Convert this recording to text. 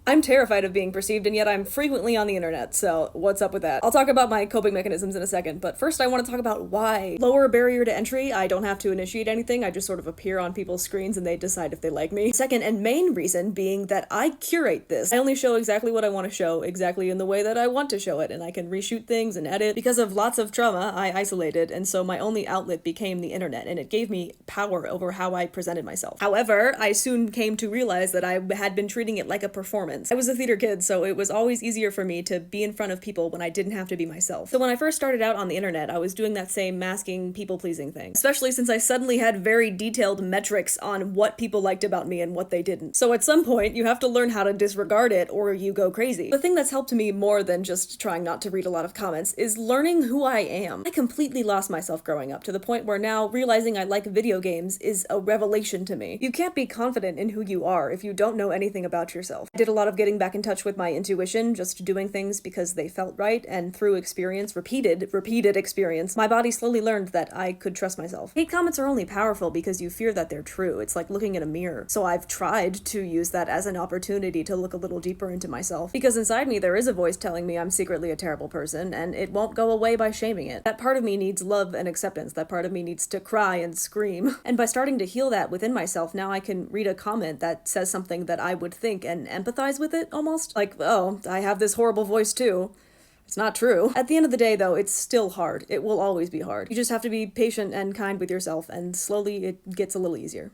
I'm terrified of being perceived, and yet I'm frequently on the internet, so what's up with that? I'll talk about my coping mechanisms in a second, but first I want to talk about why. Lower barrier to entry, I don't have to initiate anything, I just sort of appear on people's screens and they decide if they like me. Second and main reason being that I curate this. I only show exactly what I want to show, exactly in the way that I want to show it, and I can reshoot things and edit. Because of lots of trauma, I isolated, and so my only outlet became the internet, and it gave me power over how I presented myself. However, I soon came to realize that I had been treating it like a performance. I was a theater kid, so it was always easier for me to be in front of people when I didn't have to be myself. So when I first started out on the internet, I was doing that same masking, people-pleasing thing. Especially since I suddenly had very detailed metrics on what people liked about me and what they didn't. So at some point, you have to learn how to disregard it or you go crazy. The thing that's helped me more than just trying not to read a lot of comments is learning who I am. I completely lost myself growing up to the point where now realizing I like video games is a revelation to me. You can't be confident in who you are if you don't know anything about yourself. I did a lot of getting back in touch with my intuition, just doing things because they felt right, and through experience, repeated experience, my body slowly learned that I could trust myself. Hate comments are only powerful because you fear that they're true. It's like looking in a mirror. So I've tried to use that as an opportunity to look a little deeper into myself, because inside me there is a voice telling me I'm secretly a terrible person, and it won't go away by shaming it. That part of me needs love and acceptance. That part of me needs to cry and scream. And by starting to heal that within myself, now I can read a comment that says something that I would think and empathize with it, almost. Like, oh, I have this horrible voice too. It's not true. At the end of the day, though, it's still hard. It will always be hard. You just have to be patient and kind with yourself, and slowly it gets a little easier.